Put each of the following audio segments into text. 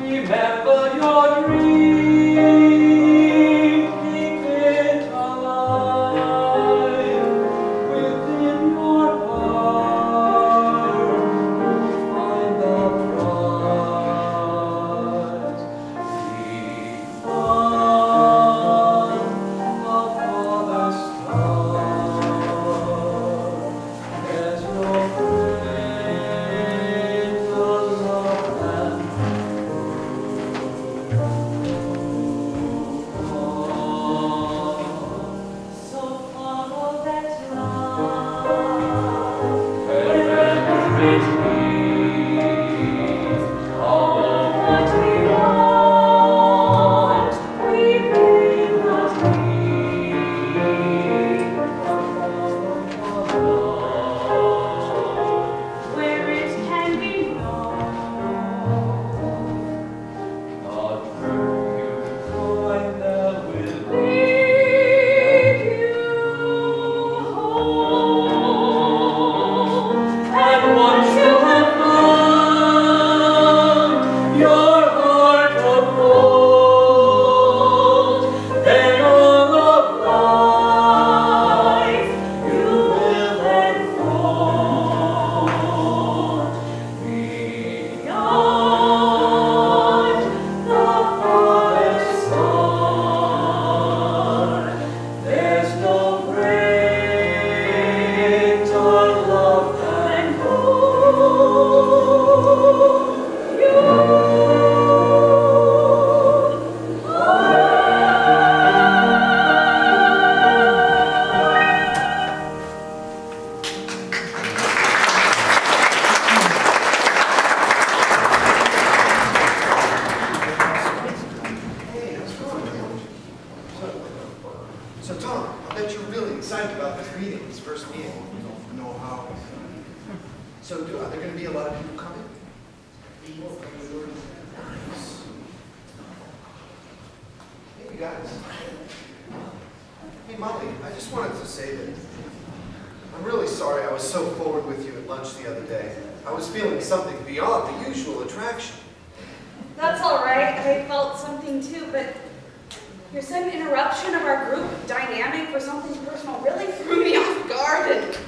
Remember your dream, keep it alive within your heart. You'll find the prize. Be one, the Father's star. There's no greater love than so follow that love wherever it leads. All what we want, we may not need. Follow love where it can be known. Not where you find that will lead you home. And once you have found your heart of gold, then all of life you will enfold. Beyond the farthest star, there's no greater love than you Hey, how's it going? So Tom, I bet you're really excited about this meeting, this first meeting. You don't know how. So are there going to be a lot of people coming? Nice. Hey, you guys. Hey, Molly, I just wanted to say that I'm really sorry I was so forward with you at lunch the other day. I was feeling something beyond the usual attraction. That's all right. I felt something too, but your sudden interruption of our group dynamic for something personal really threw me off guard and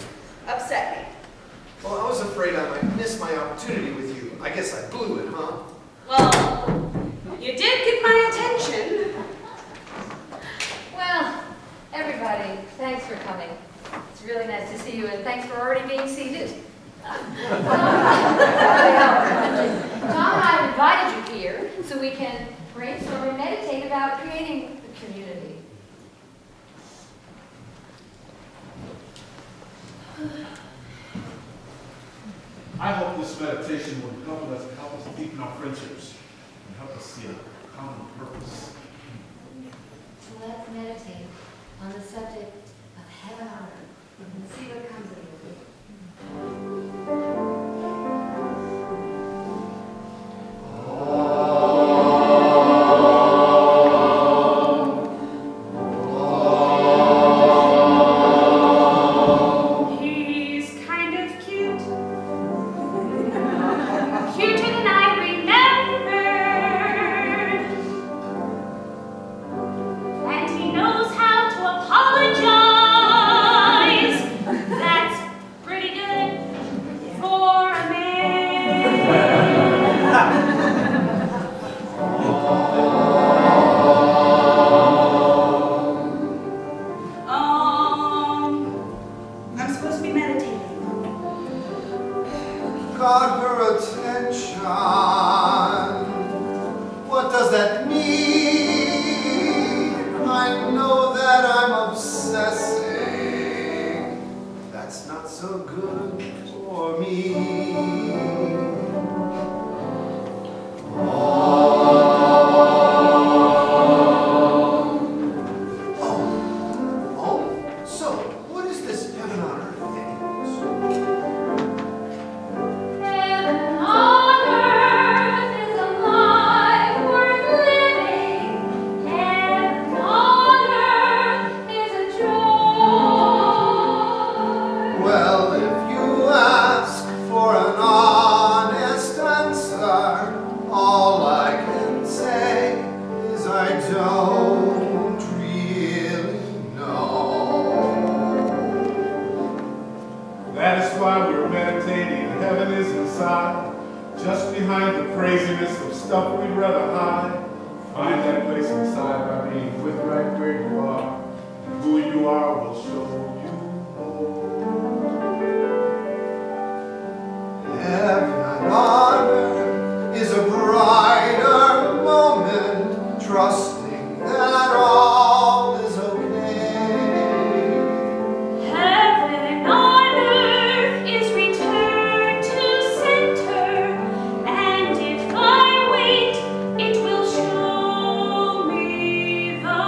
upset me. Well, I was afraid I might miss my opportunity with you. I guess I blew it, huh? Well, you did get my attention. Well, everybody, thanks for coming. It's really nice to see you, and thanks for already being seated. Tom and I invited you here so we can brainstorm and meditate about creating a community. I hope this meditation will help us deepen our friendships and help us see a common purpose. So let's meditate on the subject of heaven on earth and see what comes of it. He's kind of cute. Cuter than I remembered. And he knows how to apologize. That's pretty good for a I'm supposed to be meditating. Got her attention. What does that mean? I know that I'm obsessing. That's not so good for me. So, what is this heaven on earth thing? Heaven on earth is a life worth living. Heaven on earth is a joy. Well, if you ask for an inside, just behind the craziness of stuff we'd rather hide. Find that place inside by being with right where you are. And who you are will show you more. Heaven on earth is a brighter moment, trusting that all is okay. Heaven on earth is return to center, and if I wait, it will show me the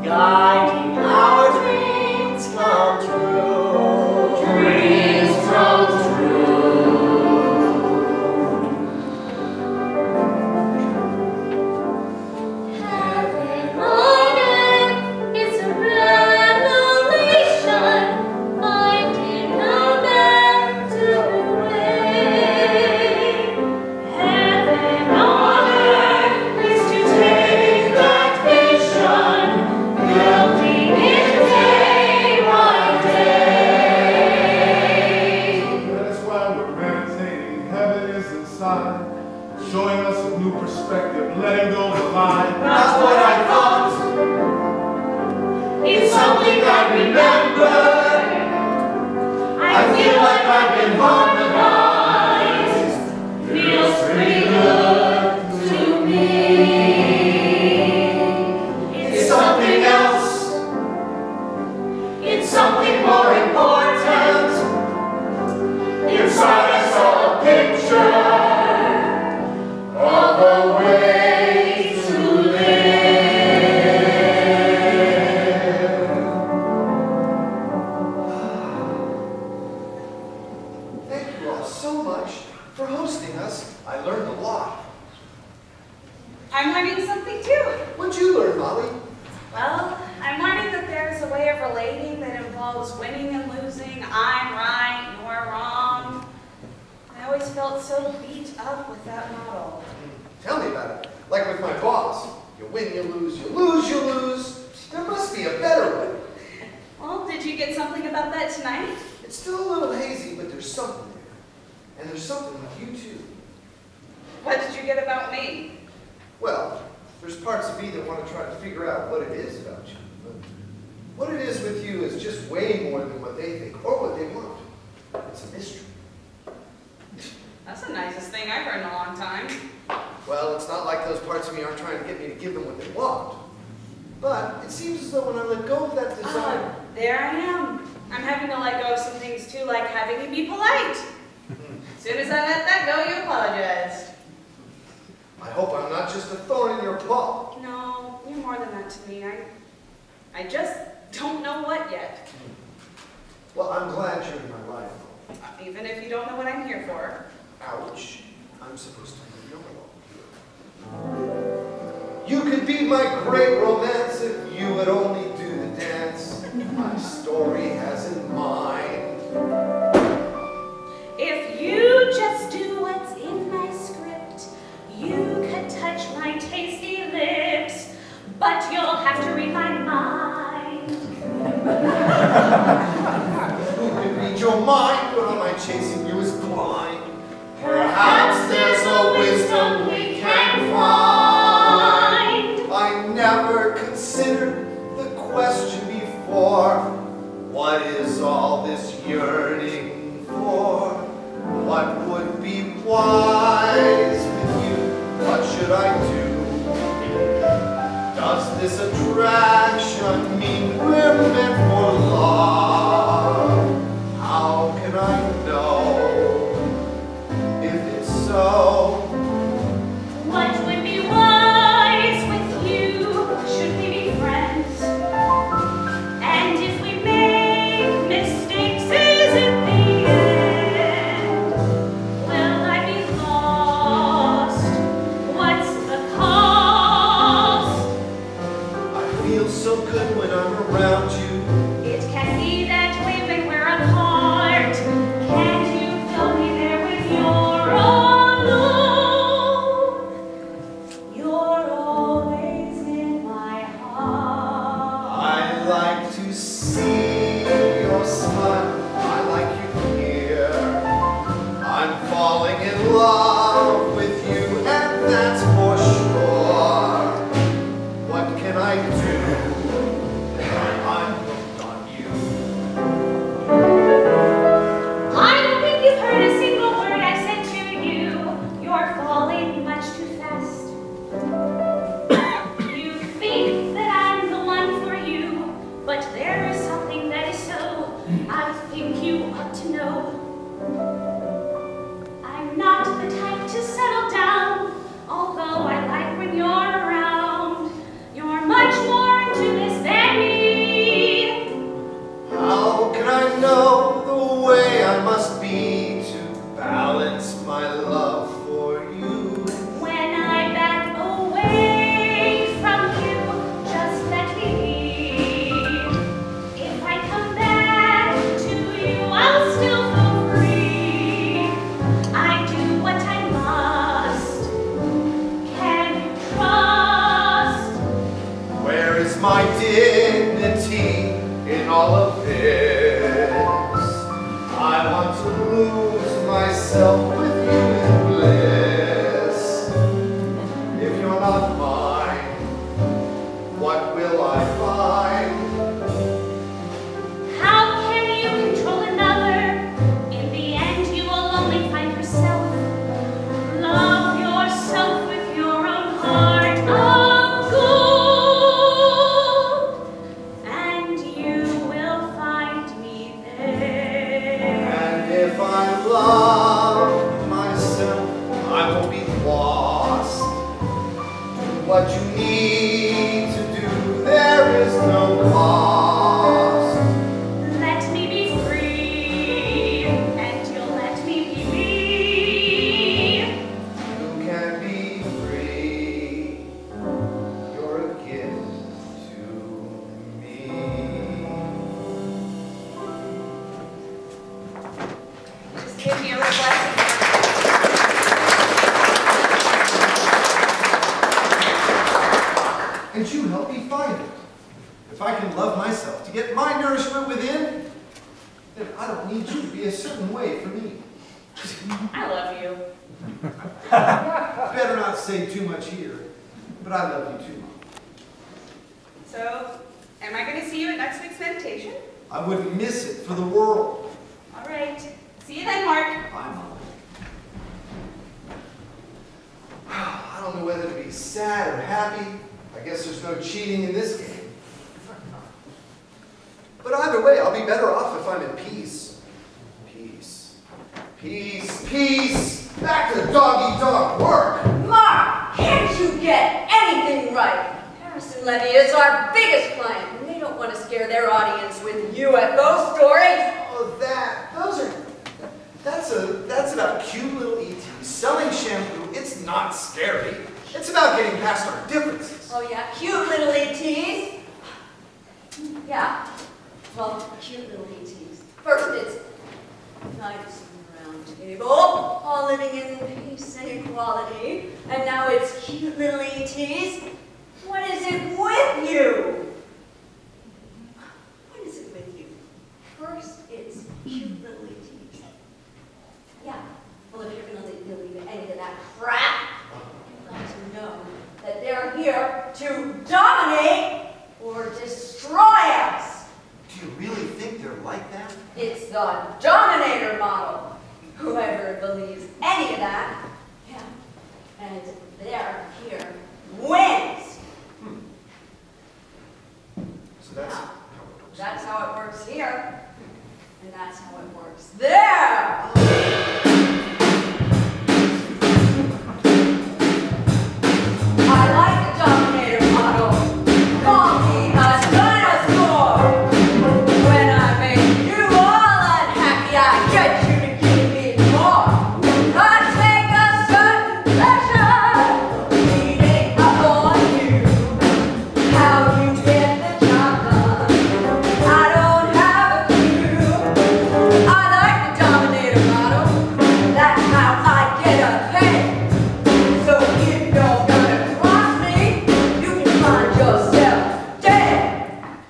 guiding our dreams come true. Dreams come true. Heaven on earth is a revelation, finding a better way. Heaven on earth is to take that vision, building it day by day. That's why we're meditating. Heaven is inside, showing us a new perspective, letting go of the lie. That's what I thought. It's something I remember. I feel like I've been harmonized. Feels pretty good to me. It's something else. It's something more important. Inside I saw a picture of a way to live. Thank you all so much for hosting us. I learned a lot. I'm learning something too. What'd you learn, Molly? Well, I'm learning that there's a way of relating that involves winning and losing. I'm right, you're wrong. I always felt so beat up with that model. Tell me about it. Like with my boss. You win, you lose, you lose, you lose. There must be a better way. Well, did you get something about that tonight? It's still a little hazy, but there's something there. And there's something with you too. What did you get about me? Well, there's parts of me that want to try to figure out what it is about you. But what it is with you is just way more than what they think or what they want. It's a mystery. That's the nicest thing I've heard in a long time. Well, it's not like those parts of me aren't trying to get me to give them what they want. But it seems as though when I let go of that desire... There I am. I'm having to let go of some things too, like having to be polite. As soon as I let that go, you apologized. I hope I'm not just a thorn in your paw. No, you're more than that to me. I just don't know what yet. Well, I'm glad you're in my life. Even if you don't know what I'm here for. Ouch. I'm supposed to be know-it-all. You could be my great romance if you would only do the dance my story has in mind. If you just do what's in my script, you could touch my tasty lips, but you'll have to read my mind. Who could read your mind, but am I chasing you as blind? Perhaps there's a wisdom we can find. I never considered the question before. What is all this yearning for? What would be wise with you? What should I do? Does this attraction mean we're meant for love? How can I know if it's so? What would be wise with you? Should we be friends? And if we make mistakes, I think you ought to know I'm not the type to settle down, although I like when you're around. You're much more into this than me. How can I know the way I must be to balance my love for you? When I back away from you, just let me be. If I come back to you, I'll still feel free. I do what I must. Can you trust? Where is my dignity in all of this? I want to lose myself with you in bliss. If you're not mine, what will I find? How can you control another? In the end, you will only find yourself. Love yourself with your own heart of gold, and you will find me there. And if I love myself, I won't be lost. Do what you need to do, there is no cost. Let me be free, and you'll let me be me. You can be free. You're a gift to me. Just give me a reflection. And you help me find it. If I can love myself to get my nourishment within, then I don't need you to be a certain way for me. I love you. Better not say too much here, but I love you too much. So, am I going to see you at next week's meditation? I wouldn't miss it for the world. All right. See you then, Mark. Bye, Mom. I don't know whether to be sad or happy. I guess there's no cheating in this game. But either way, I'll be better off if I'm at peace. Peace. Peace. Peace. Back to dog-eat-dog work. Mark, can't you get anything right? Harrison Levy is our biggest client, and they don't want to scare their audience with UFO stories. Oh, that's about cute little ETs selling shampoo. It's not scary. It's about getting past our differences. Oh yeah, cute little ETs. Yeah, well, cute little ETs. First it's nice and round table, all living in peace and equality. And now it's cute little ETs. What is it with you? What is it with you? First it's cute little ETs. Yeah, well if you're going to believe any of that crap, you've got to know that they're here to dominate or destroy us. Do you really think they're like that? It's the dominator model. Whoever believes any of that, yeah, and they're here, wins. So that's Now, how it works. that's how it works here, and that's how it works there. I like the dominator model. Call me a dinosaur. When I make you all unhappy, I get you to give me more. I take a certain pleasure beating up on you. How you get the job done, I don't have a clue. I like the dominator model. That's how I get ahead. So if you're gonna cross me, you can find yourself dead.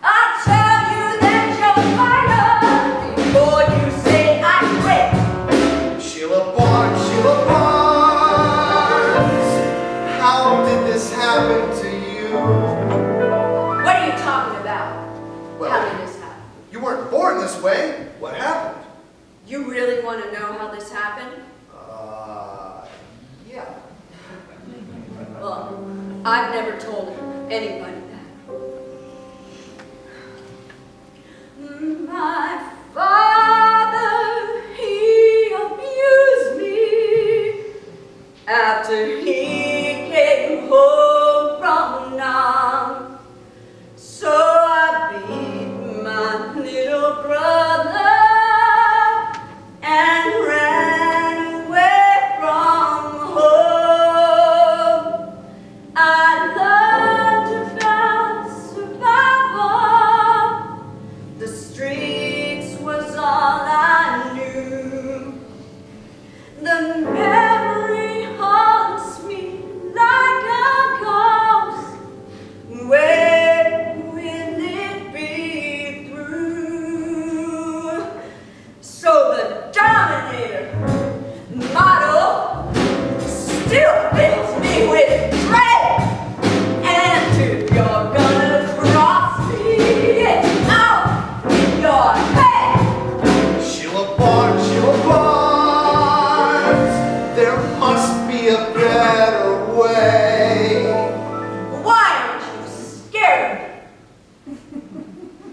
I tell you that you're fired before you say I quit. Sheila Barnes, Sheila Barnes. How did this happen to you? What are you talking about? Well, How did this happen? you weren't born this way. What happened? You really want to know how this happened? Yeah. Well, I've never told anybody that. My father dominator model still fills me with dread. And if you're gonna cross me, it's out in your head. Sheila Barnes, there must be a better way. Why aren't you scared of me?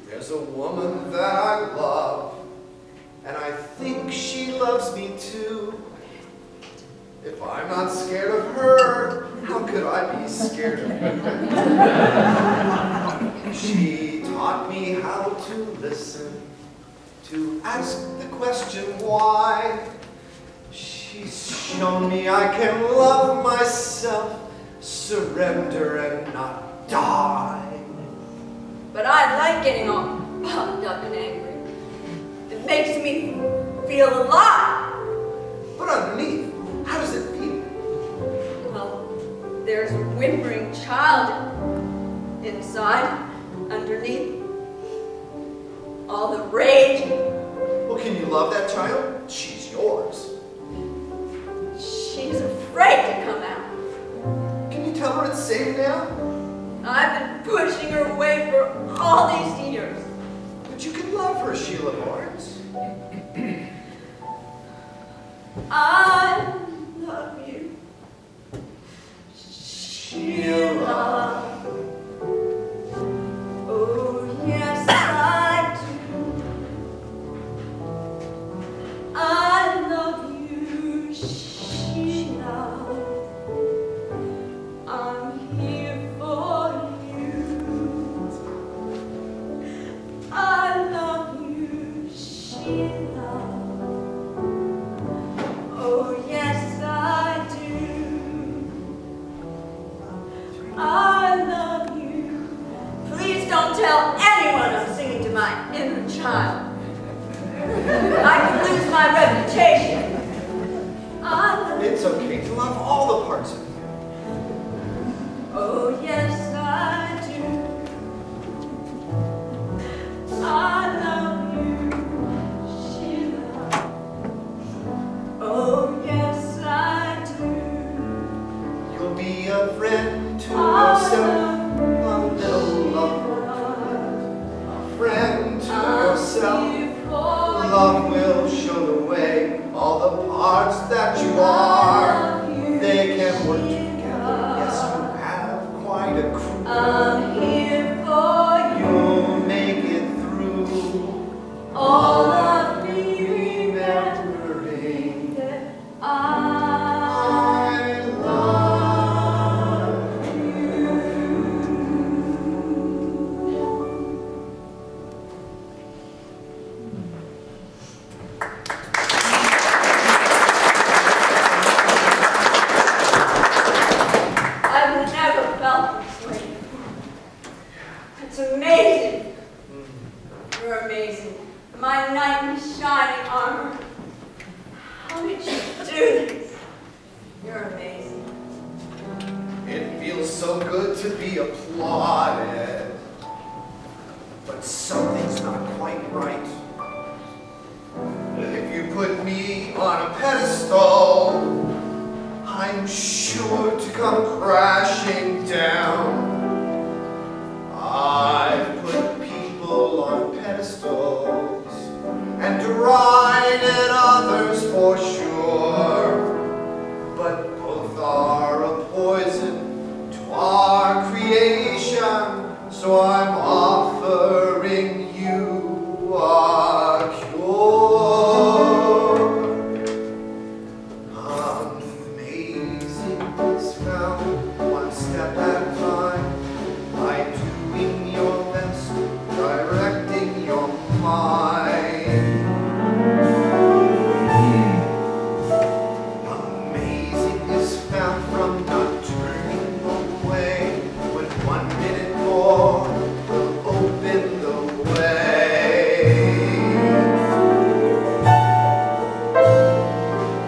There's a woman that I love, and I think she loves me too. If I'm not scared of her, how could I be scared of her? She taught me how to listen, to ask the question why. She's shown me I can love myself, surrender and not die. But I like getting all puffed up and angry. It makes me feel alive. But underneath, how does it feel? Well, there's a whimpering child inside, underneath. All the rage. Well, can you love that child? She's yours. She's afraid to come out. Can you tell her it's safe now? I've been pushing her away for all these years. But you can love her, Sheila Barnes. I love you, Sheila. Oh, yes, I do. I love you, Sheila. I'm here for you. I love you, Sheila. Oh, yes, I do. I love you. Please don't tell anyone I'm singing to my inner child. I could lose my reputation. I love It's okay to love all the parts of you. Oh, yes, I do. I love you, Sheila. Oh, yes, I do. You'll be a friend to yourself, a little lover. A friend to yourself. Love will show the way. All the parts that you are, they can work together. Yes, you have quite a crew. I'm here for you. You'll make it through. All of me remembering that I love you. I've never felt this way. It's amazing. You're amazing. My knight in shining armor. How did you do this? You're amazing. It feels so good to be applauded. But something's not quite right. If you put me on a pedestal, I'm sure to come crashing down. I've put people on pedestals and derided others for sure. But both are a poison to our creation, so I'm offering you a cure. Amazing is found one step at a time, by doing your best, directing your mind. Amazing is found from not turning away, when 1 minute more will open the way.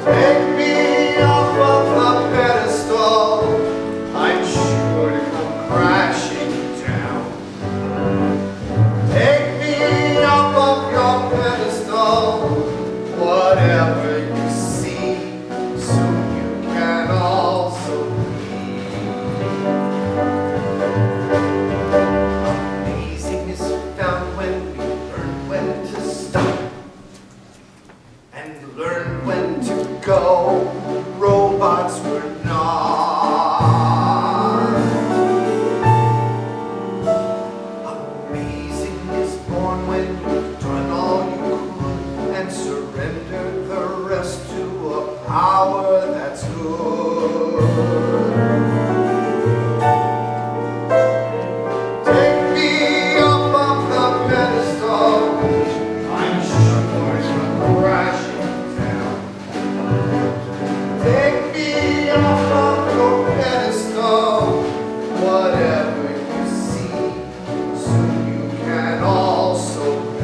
Take me off of the pedestal, I'm sure to come crashing down. Take me off of your pedestal, whatever you surrender the rest to a power that's good. Take me up off the pedestal, I'm sure it's crashing down. Take me off of your pedestal, whatever you see, soon you can also be.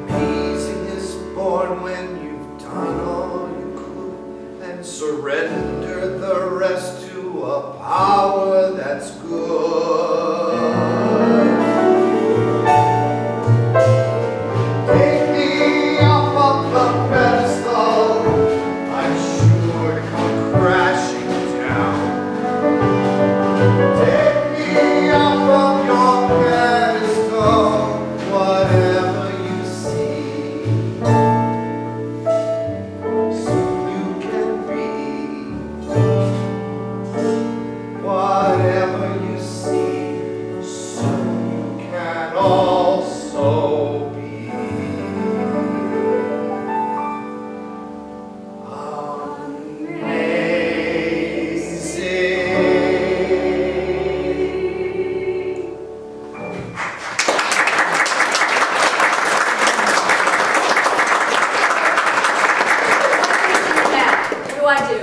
Amazing is born when you've done all you could and surrender the rest to a power that's good. Take me off of the pedestal, I'm sure to come crashing down. Take me off of your pedestal, whatever you see, soon you can be. Whatever you see, soon you can also be. Amazing. Now, what do I do?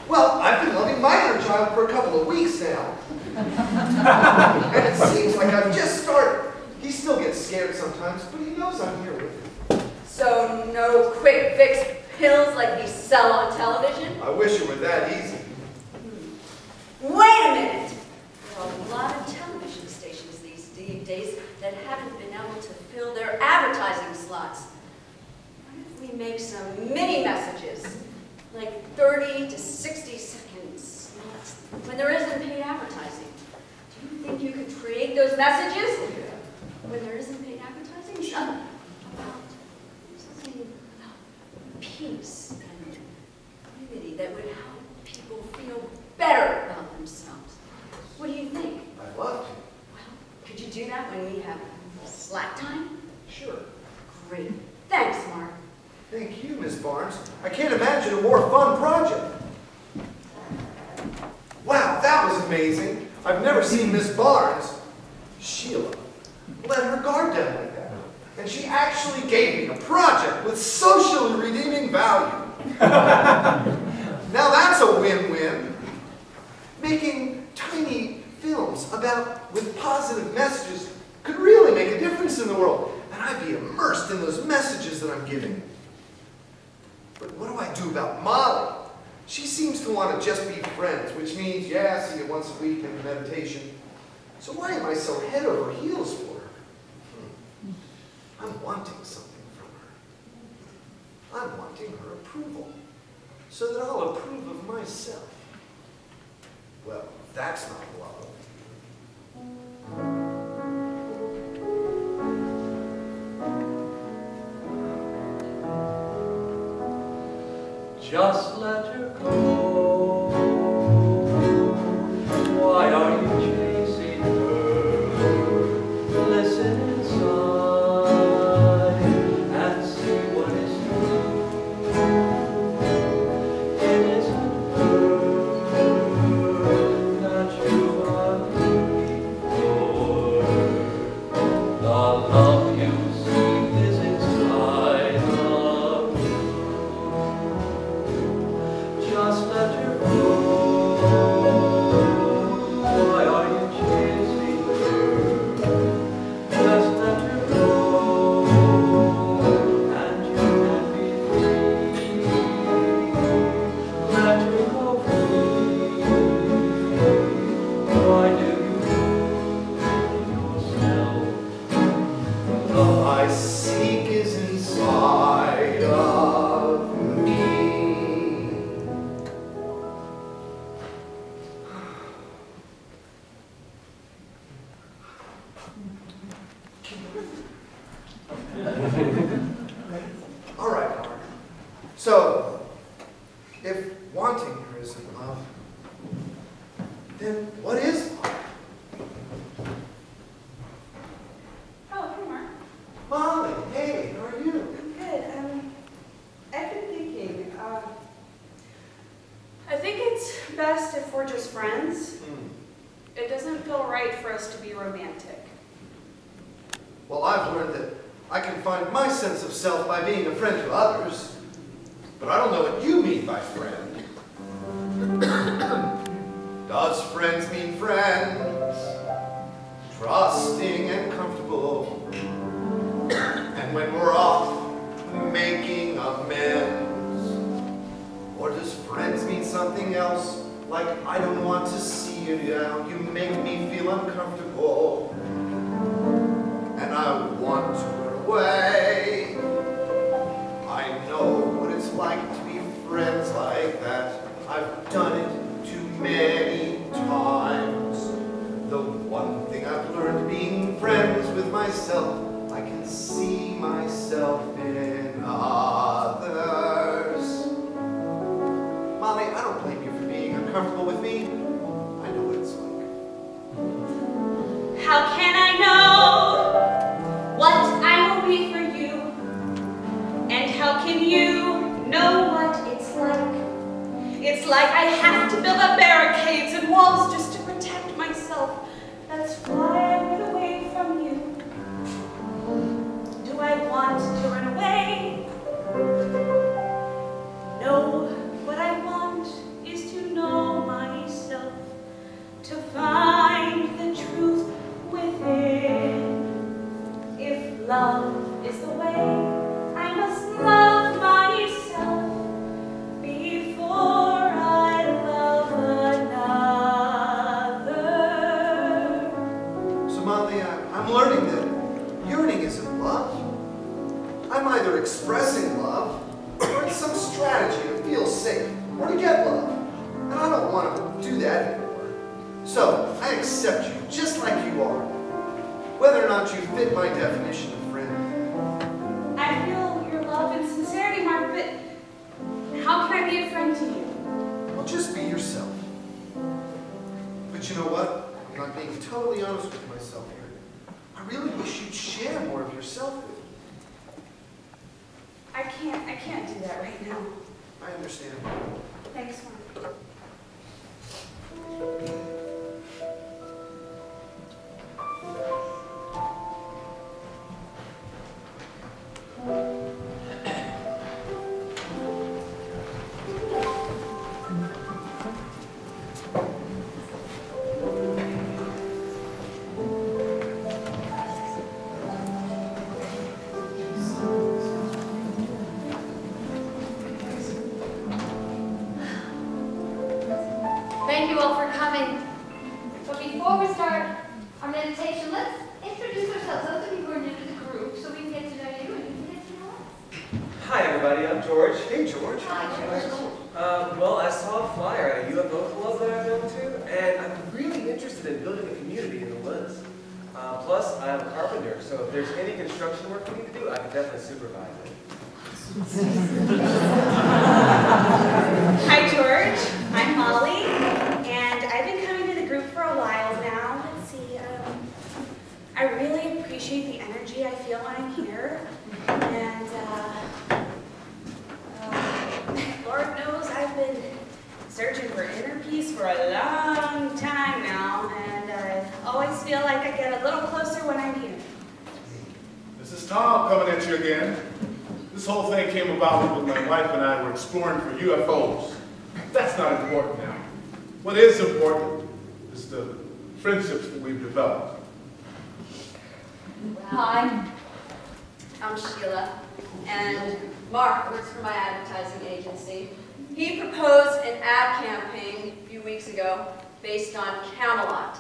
Well, I've been loving my inner child for a couple of weeks now. And it seems like I've just started. He still gets scared sometimes, but he knows I'm here with him. So no quick fix pills like we sell on television? I wish it were that easy. Wait a minute! There are a lot of television stations these days that haven't been able to fill their advertising slots. What if we make some mini messages, like 30 to 60 second slots, when there isn't paid advertising? Do you think you could create those messages when there isn't paid advertising? Something about peace and unity that would help people feel better about themselves. What do you think? I'd love to. Well, could you do that when we have slack time? Sure. Great. Thanks, Mark. Thank you, Miss Barnes. I can't imagine a more fun project. Wow, that was amazing. I've never seen Miss Barnes, Sheila, let her guard down like that. And she actually gave me a project with socially redeeming value. Now that's a win-win. Making tiny films with positive messages could really make a difference in the world. And I'd be immersed in those messages that I'm giving. But what do I do about Molly? She seems to want to just be friends, which means, yeah, see you once a week in meditation. So why am I so head over heels for her? I'm wanting something from her. I'm wanting her approval, so that I'll approve of myself. Well, that's not love. Just let her go. Why are you chasing her? Listen inside and see what is true. It isn't her that you are looking for. The love you seek is inside of you. Just let her go. Why are you chasing her? Just let her go, and you can be free. Let her go free. Why do you yourself? The love I seek is inside of me. All right, Mark. So, if wanting her isn't love, then what is love? Oh, hey, Mark. best if we're just friends. It doesn't feel right for us to be romantic. Well, I've learned that I can find my sense of self by being a friend to others. But I don't know what you mean by friend. Does friends mean friends? Trusting and comfortable. And when we're off, making amends. Or does friends mean something else? Like, I don't want to see you now, you make me feel uncomfortable. And I want to run away. I know what it's like to be friends like that. I've done it too many times. The one thing I've learned being friends with myself, I can see myself in others. Molly, I don't blame you for being uncomfortable with me. I know what it's like. How can I know what I will be for you? And how can you know what it's like? It's like I have to build up barricades and walls just to protect myself. That's why I run away from you. Do I want to run away? No, what I want is to know myself, to find the truth within. If love is the way, I must love myself before I love another. So Molly, I'm learning that yearning isn't love. I'm either expressing love, or it's some strategy to feel safe, or to get love. And I don't want to do that anymore. So, I accept you just like you are, whether or not you fit my definition of friend. I feel your love and sincerity, Mark, but how can I be a friend to you? Well, just be yourself. But you know what? I'm not being totally honest with myself here. I really wish you'd share more of yourself with me. I can't do that right now. I understand. Thanks, Mark. Thank you all for coming. But before we start our meditation, let's introduce ourselves. Those of you who are new to the group, so we can get to know you and you can get to know us. Hi everybody, I'm George. Hey, George. Hi, George. Well, I saw a flyer at a UFO club that I go to, and I'm really interested in building a community in the woods. Plus, I'm a carpenter, so if there's any construction work we need to do, I can definitely supervise it. Hi, George. I'm Molly, and I've been coming to the group for a while now. Let's see, I really appreciate the energy I feel when I'm here, and Lord knows I've been searching for inner peace for a long time now, and I always feel like I get a little closer when I'm here. This is Tom coming at you again. This whole thing came about when my wife and I were exploring for UFOs. That's not important now. What is important is the friendships that we've developed. Hi, I'm Sheila, and Mark works for my advertising agency. He proposed an ad campaign a few weeks ago based on Camelot,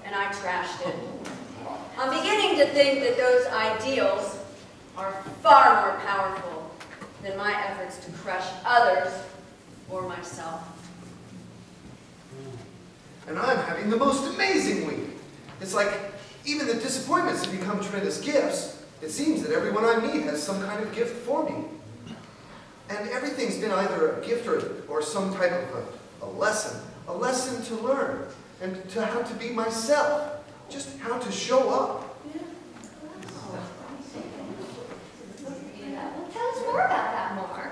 and I trashed it. I'm beginning to think that those ideals are far more powerful than my efforts to crush others or myself. And I'm having the most amazing week. It's like even the disappointments have become tremendous gifts. It seems that everyone I meet has some kind of gift for me. And everything's been either a gift or some type of a lesson to learn, and to how to be myself, just how to show up. Well, tell us more about that, Mark.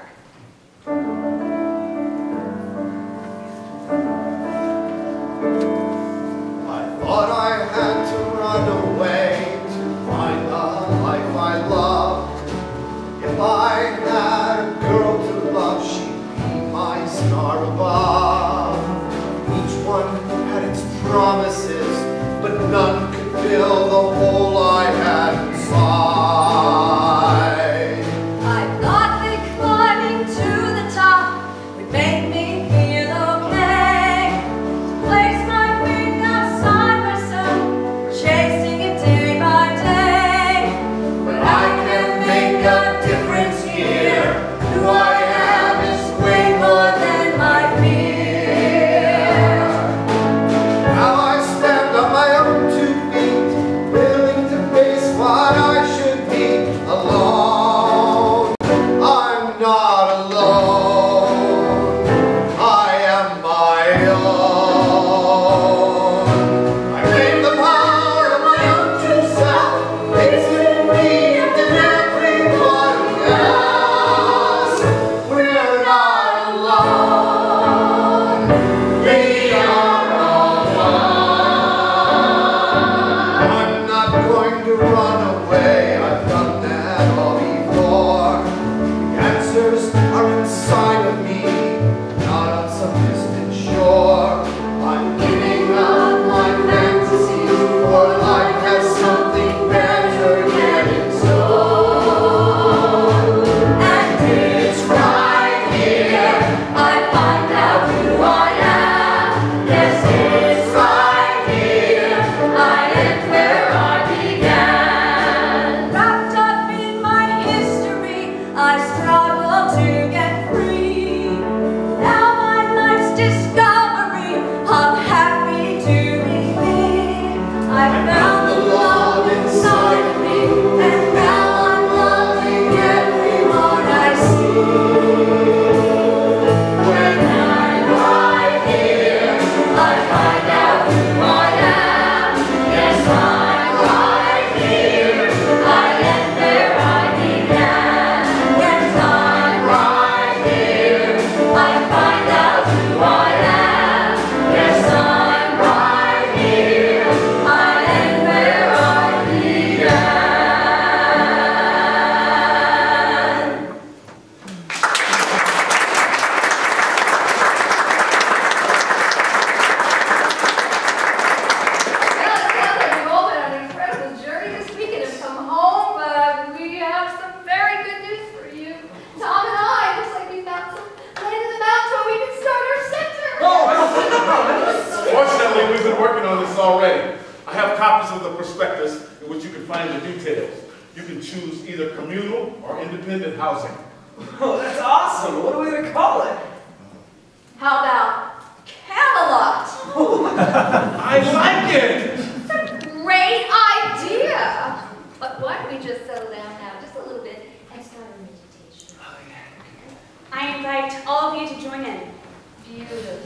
choose either communal or independent housing. Oh, that's awesome. What are we going to call it? How about Camelot? I like it! Great idea! But why don't we just settle down now just a little bit and start a meditation? Oh, yeah. I invite all of you to join in. Beautiful.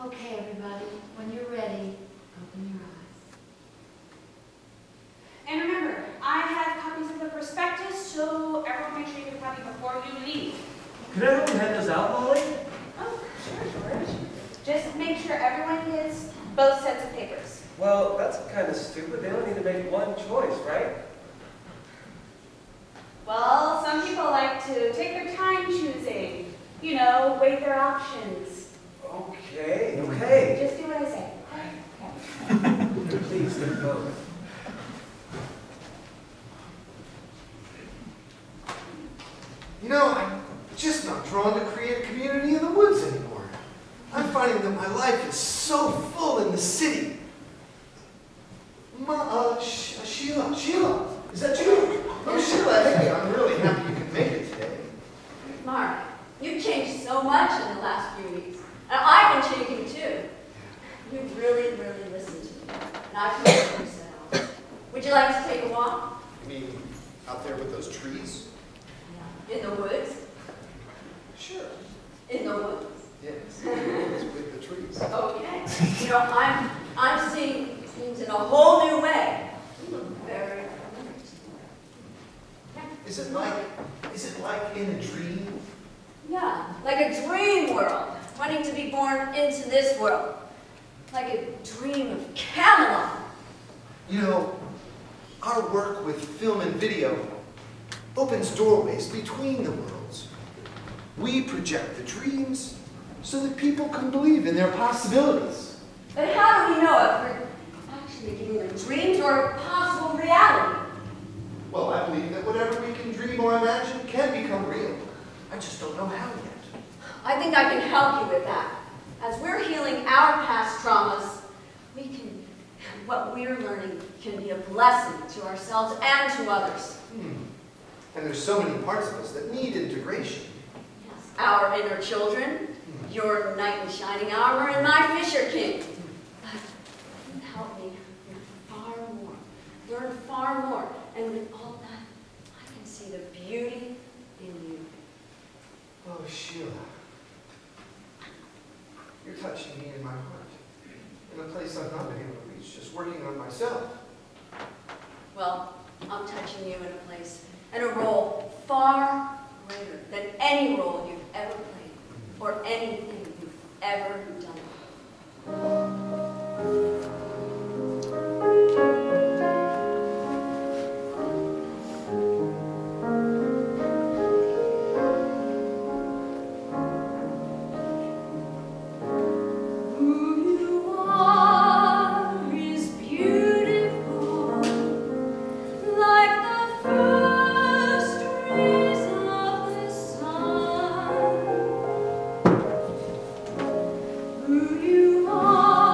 Okay, everybody, when you're ready, open your eyes. And remember, I have copies of the prospectus, so everyone make sure you get a copy before you leave. Could everyone hand those out, Molly? Oh, sure, George. Just make sure everyone gets both sets of papers. Well, that's kind of stupid. They only need to make one choice, right? Well, some people like to take their time choosing. You know, weigh their options. Okay, okay. Just do what I say. Okay. Please, take both. You know, I'm just not drawn to create a community in the woods anymore. I'm finding that my life is so full in the city. Sheila, is that you? Oh, Sheila, hey, I'm really happy you could make it today. Mark, you've changed so much in the last few weeks. And I've been changing too. You've really, really listened to me. And I've heard what you said. Would you like to take a walk? You mean out there with those trees? Yeah. In the woods? Sure. In the woods? Yes, with the trees. Okay. You know, I'm seeing things in a whole new way. You look very familiar to me. Is it like in a dream? Yeah, like a dream world, wanting to be born into this world. Like a dream of Camelot. You know, our work with film and video opens doorways between the worlds. We project the dreams so that people can believe in their possibilities. But how do we know if we're actually dreaming of dreams or possible reality? Well, I believe that whatever we can dream or imagine can become real. I just don't know how yet. I think I can help you with that. As we're healing our past traumas, what we're learning can be a blessing to ourselves and to others. And there's so many parts of us that need integration. Yes. Our inner children, your knight in shining armor, and my fisher king. But you help me learn far more, and with all that, I can see the beauty in you. Oh, Sheila, you're touching me in my heart, in a place I've not been able to reach, just working on myself. Well, I'm touching you in a place and a role far greater than any role you've ever played or anything you've ever done. Who you are.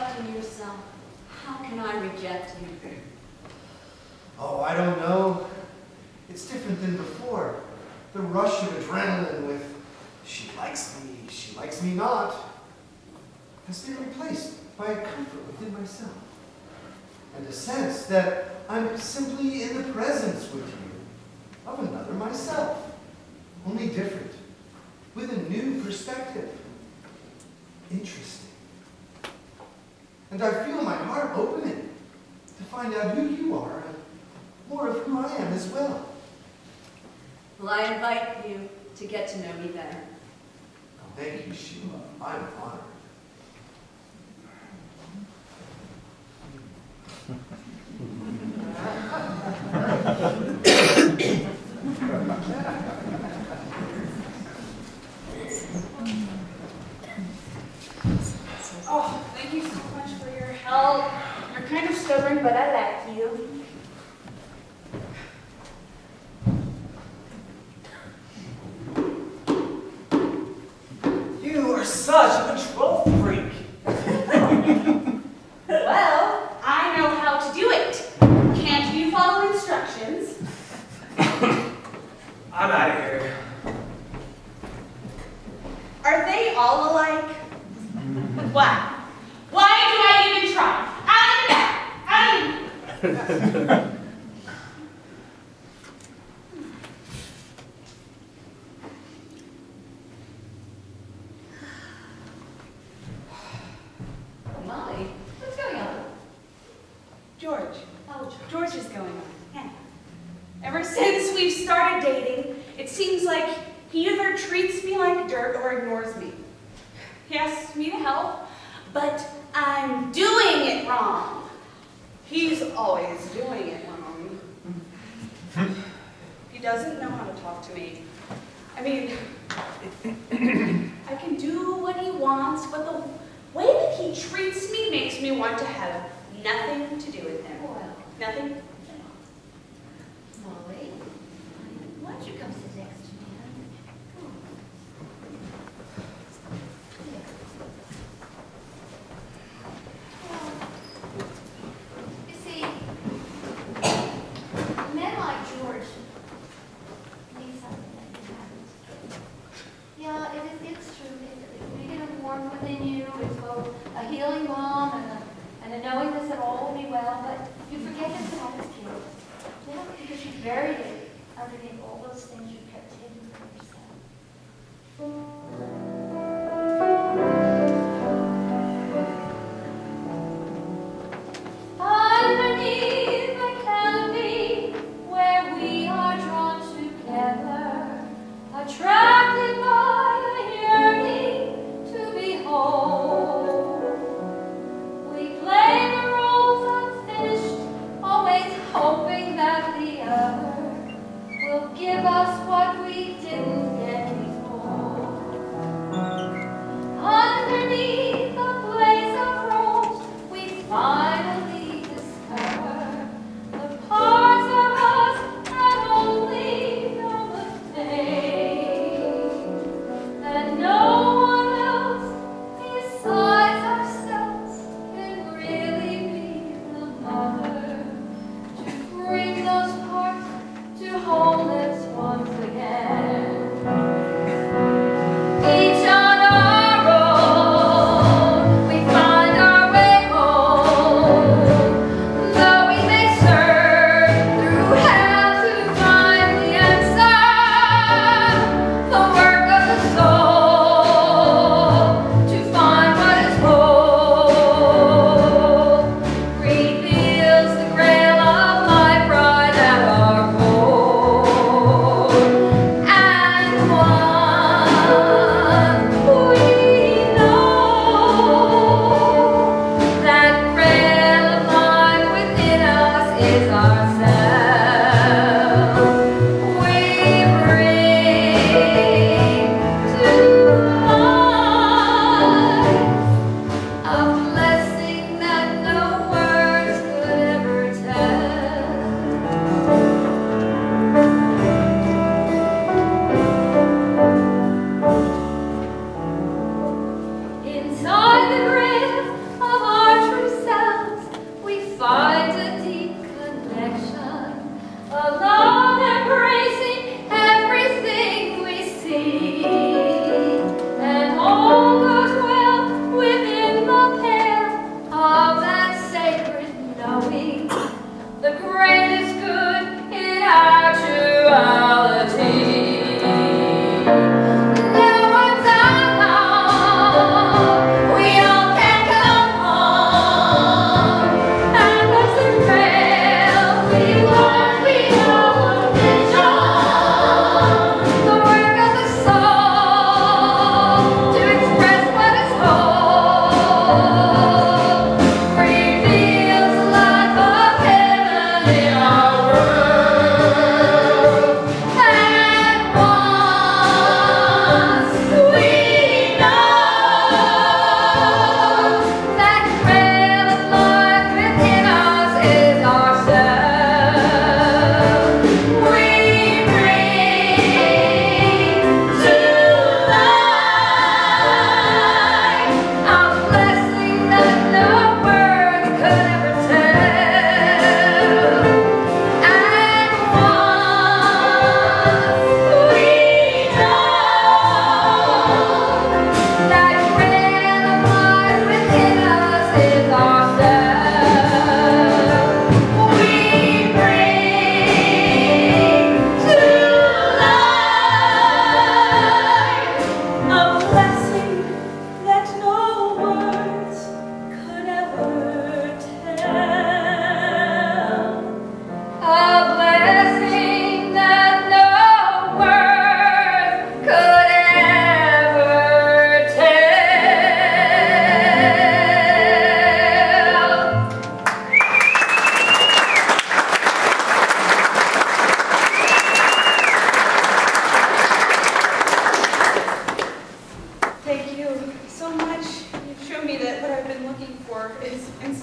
neglecting yourself. How can I reject you? Oh, I don't know. It's different than before. The rush of adrenaline with she likes me not, has been replaced by a comfort within myself. And a sense that I'm simply in the presence with you of another myself, only different, with a new perspective. Interesting. And I feel my heart opening to find out who you are and more of who I am as well. Well, I invite you to get to know me better. Thank you, Sheila. I'm honored. Oh, thank you so much for your help. You're kind of stubborn, but I like you. You are such a control freak. Well, I know how to do it. Can't you follow instructions? I'm out of here. Are they all alike? Why? Why do I even try? Molly, what's going on? George. Oh, George is going on. Yeah. Ever since we've started dating, it seems like he either treats me like dirt or ignores me. He asks me to help, but I'm doing it wrong. He's always doing it wrong. He doesn't know how to talk to me. I mean, I can do what he wants, but the way that he treats me makes me want to have nothing to do with him. Well, Nothing. Molly, why don't you come sit next to me? Come on. Here. Well, you see, men like George need something that can happen. Yeah, it's true. We get a warmth within you. It's both a healing balm and a knowingness that all will be well, but you forget your saddest kid. Yeah, because you buried it underneath all those things you kept hidden from yourself. Underneath the canopy where we are drawn together, attracted by a yearning to behold, we play the roles unfinished, always hoping that the other will give us what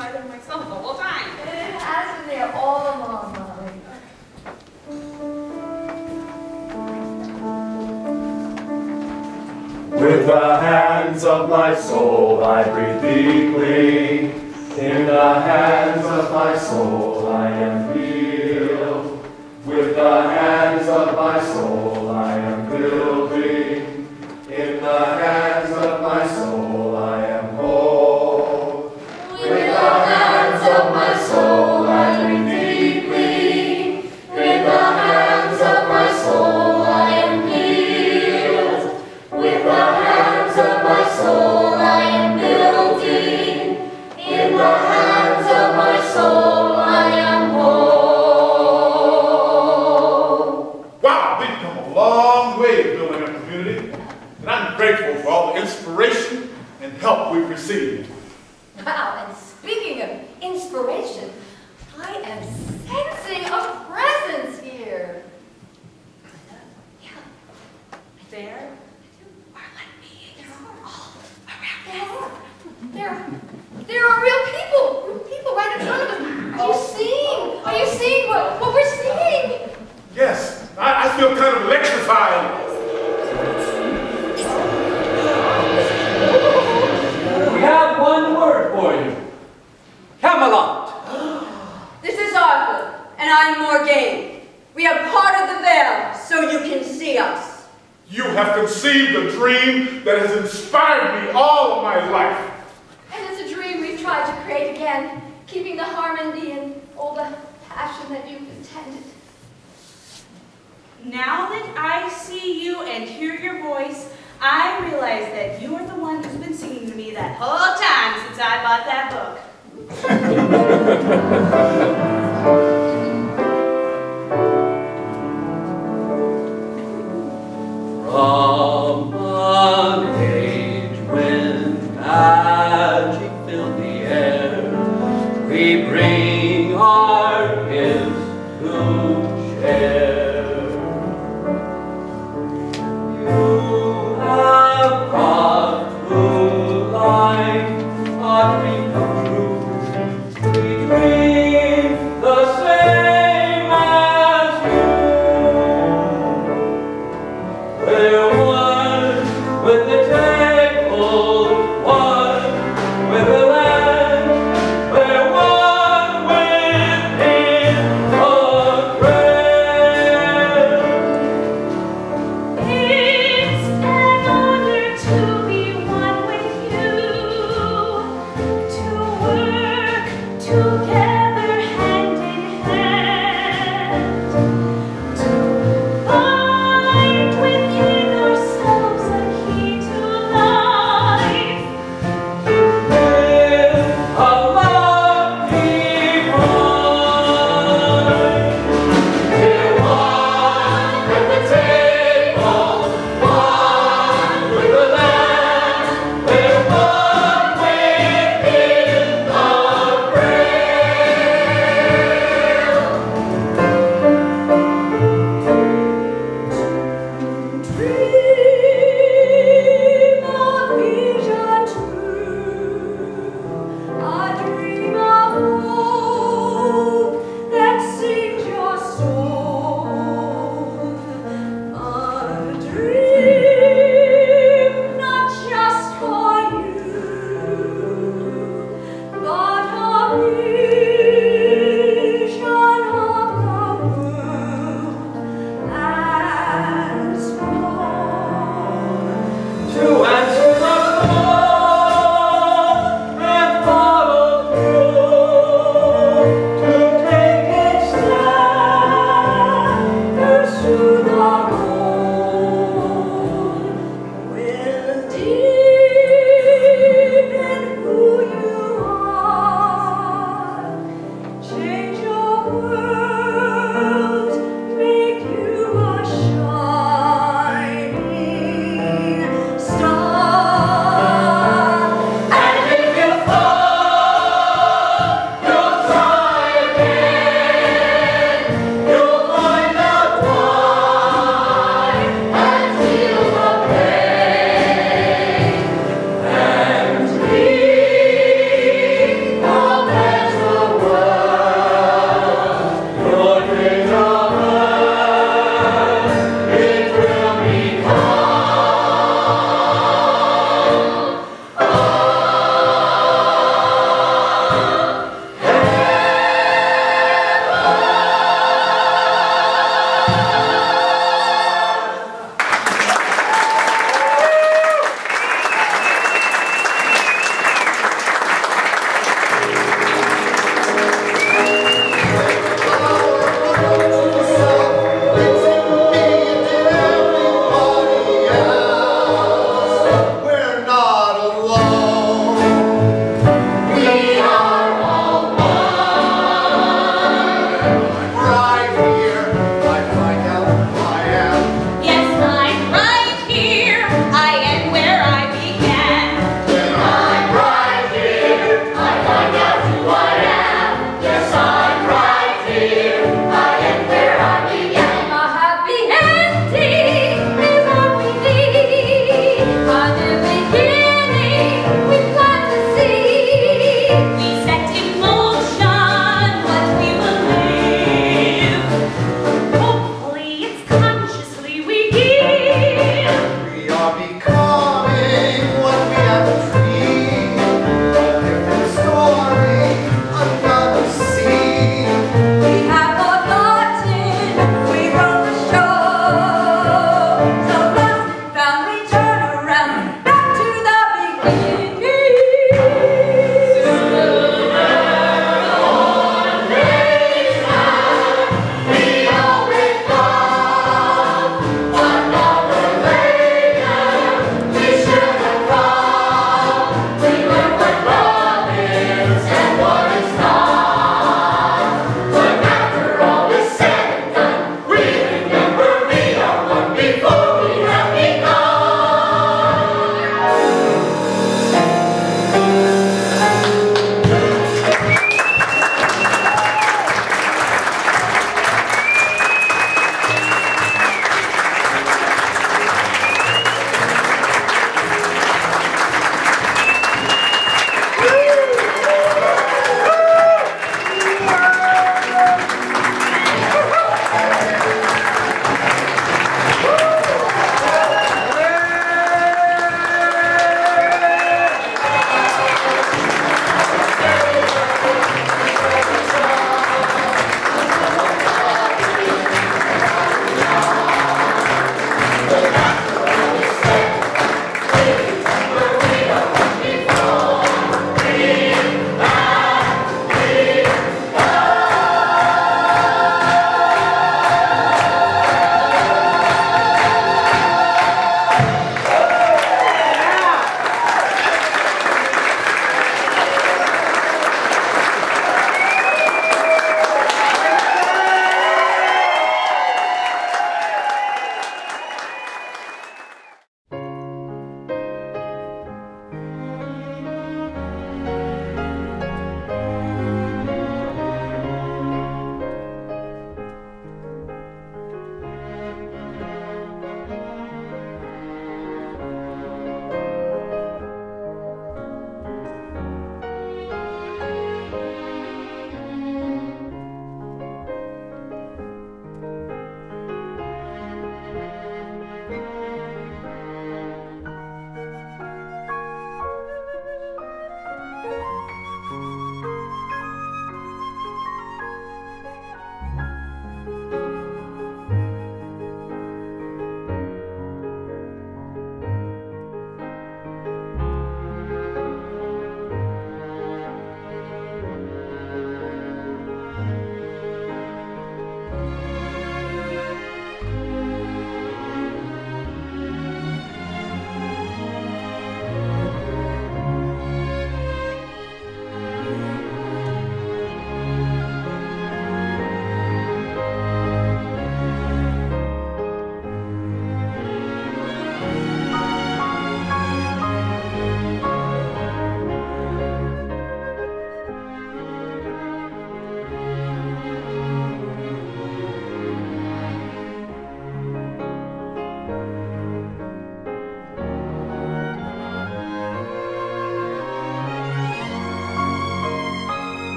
inside of myself the whole time. It has been there all along, Molly. With the hands of my soul I breathe deeply. In the hands of my soul I am healed. With the hands of my soul I am building. In the hands of my soul I am whole. With the hands of my soul I breathe deeply. In the hands of my soul I am healed. With the hands of my soul I am building. In the hands of my soul I am whole. Wow, we've come a long way building a community, and I'm grateful for all the inspiration and help we've received. Wow, and speaking of inspiration, I am sensing a presence here. Yeah, There are like beings all around us. There are real people right in front of us. Are you seeing what we're seeing? Yes, I feel kind of electrified. We have one word for you. Camelot. This is Arthur, and I'm Morgaine. We are part of the veil, so you can see us. You have conceived a dream that has inspired me all of my life. And it's a dream we've tried to create again, keeping the harmony and all the passion that you've intended. Now that I see you and hear your voice, I realize that you are the one who's been singing to me that whole time since I bought that book. From an age when magic filled the air, we bring our gifts to share. You have brought to life a dream come true. We dream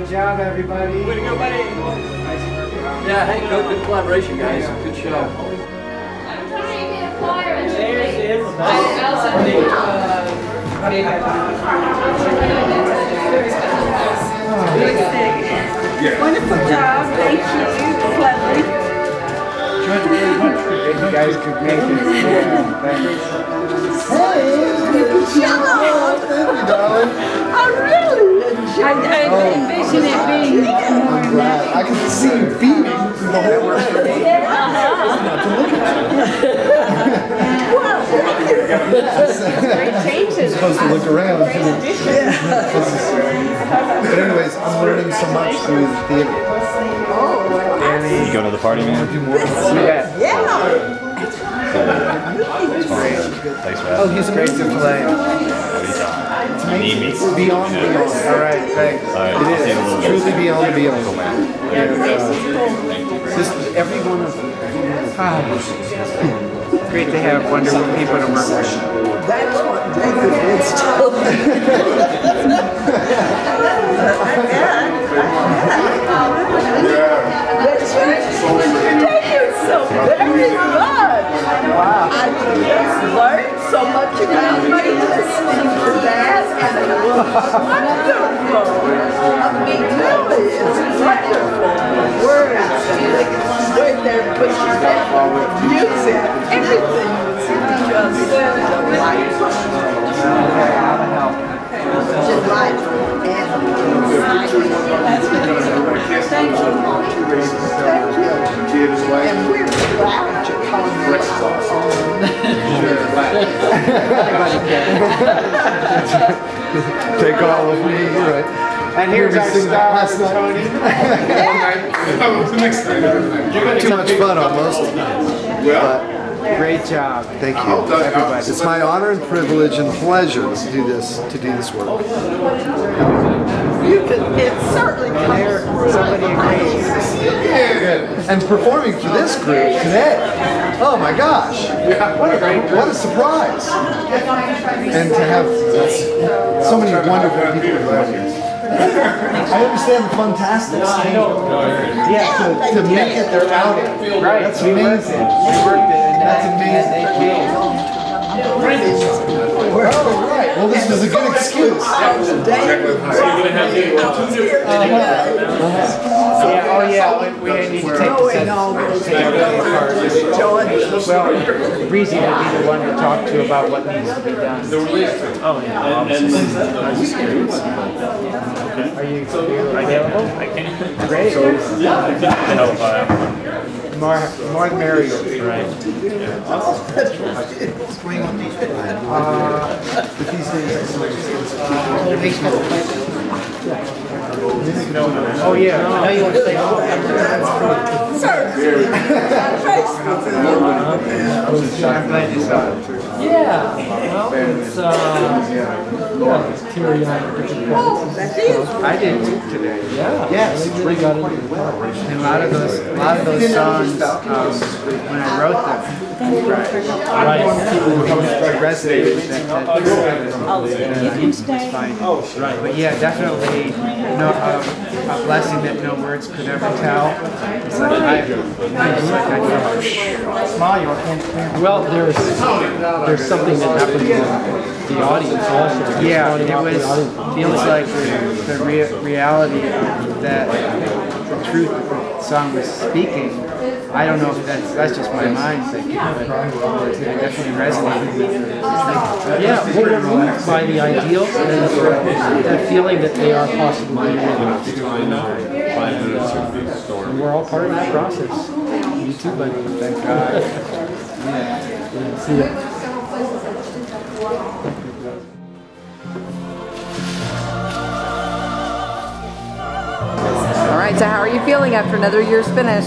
Good job, everybody. Way to go, buddy. Yeah, hey, good collaboration, guys. Good show. I'm trying to get a flyer and Wonderful job. Thank you. Clever. You guys could make it. Yeah, thanks. Hello. Thank you, darling. Oh, really? I envision it being more I'm glad. I can see you beaming the whole way. Well, thank you. Great changes. You're supposed to look around. But anyways, I'm learning so much through the theater. You go to the party, man? Yeah. Thanks for having me. He's great to play. You need me? Beyond beyond. All right, thanks. All right, It is truly beyond beyond. And just every one of them. Great to have wonderful people to work with. That's what David is telling me. Thank you so very much. Wow. I just learned so much about my listening to that, and it was wonderful. I mean, really, it's wonderful. The words, when they're pushing that music, everything was just delightful. Delightful and exciting. Thank you. And we're glad to come Take all of me, right? And here's our star, Tony. Too much fun almost. But Great job. thank you, everybody. It's my honor and privilege and pleasure to do this work. You can, it certainly There, somebody agrees. And performing for this group today. Oh my gosh! What a surprise! And to have so many wonderful people in the audience. I understand the Funtastics. Yeah, To make it their outing. right. That's amazing. We worked it, and That's amazing. they came. Oh, right. Well, this was a good excuse. Yeah, oh yeah, we need to take the set. Take everything apart. Well, Breezy will be the one to talk to about what needs to be done. Oh, yeah. Are you available? I can. Great. To help More the merrier. Right. Oh yeah. I know you want to say I'm glad you saw it. Yeah, well, it's teary-eyed. I did too today. Yeah. Yes. They really got into the part. And a lot of those songs, when I wrote them, resonated. That's fine. Right. But yeah, definitely, a blessing that no words could ever tell. It's like I do it. Smile, you want to Well, there's something that happens in the audience also. Yeah, it feels like the reality that the truth that the song was speaking. I don't know if that's just my mind thinking, but it definitely resonated with it. Yeah, well, we're moved by the ideal and the feeling that they are possible. And we're all part of that process. You too, buddy. Thank God. Yeah, see ya. All right, so how are you feeling after another year's finish?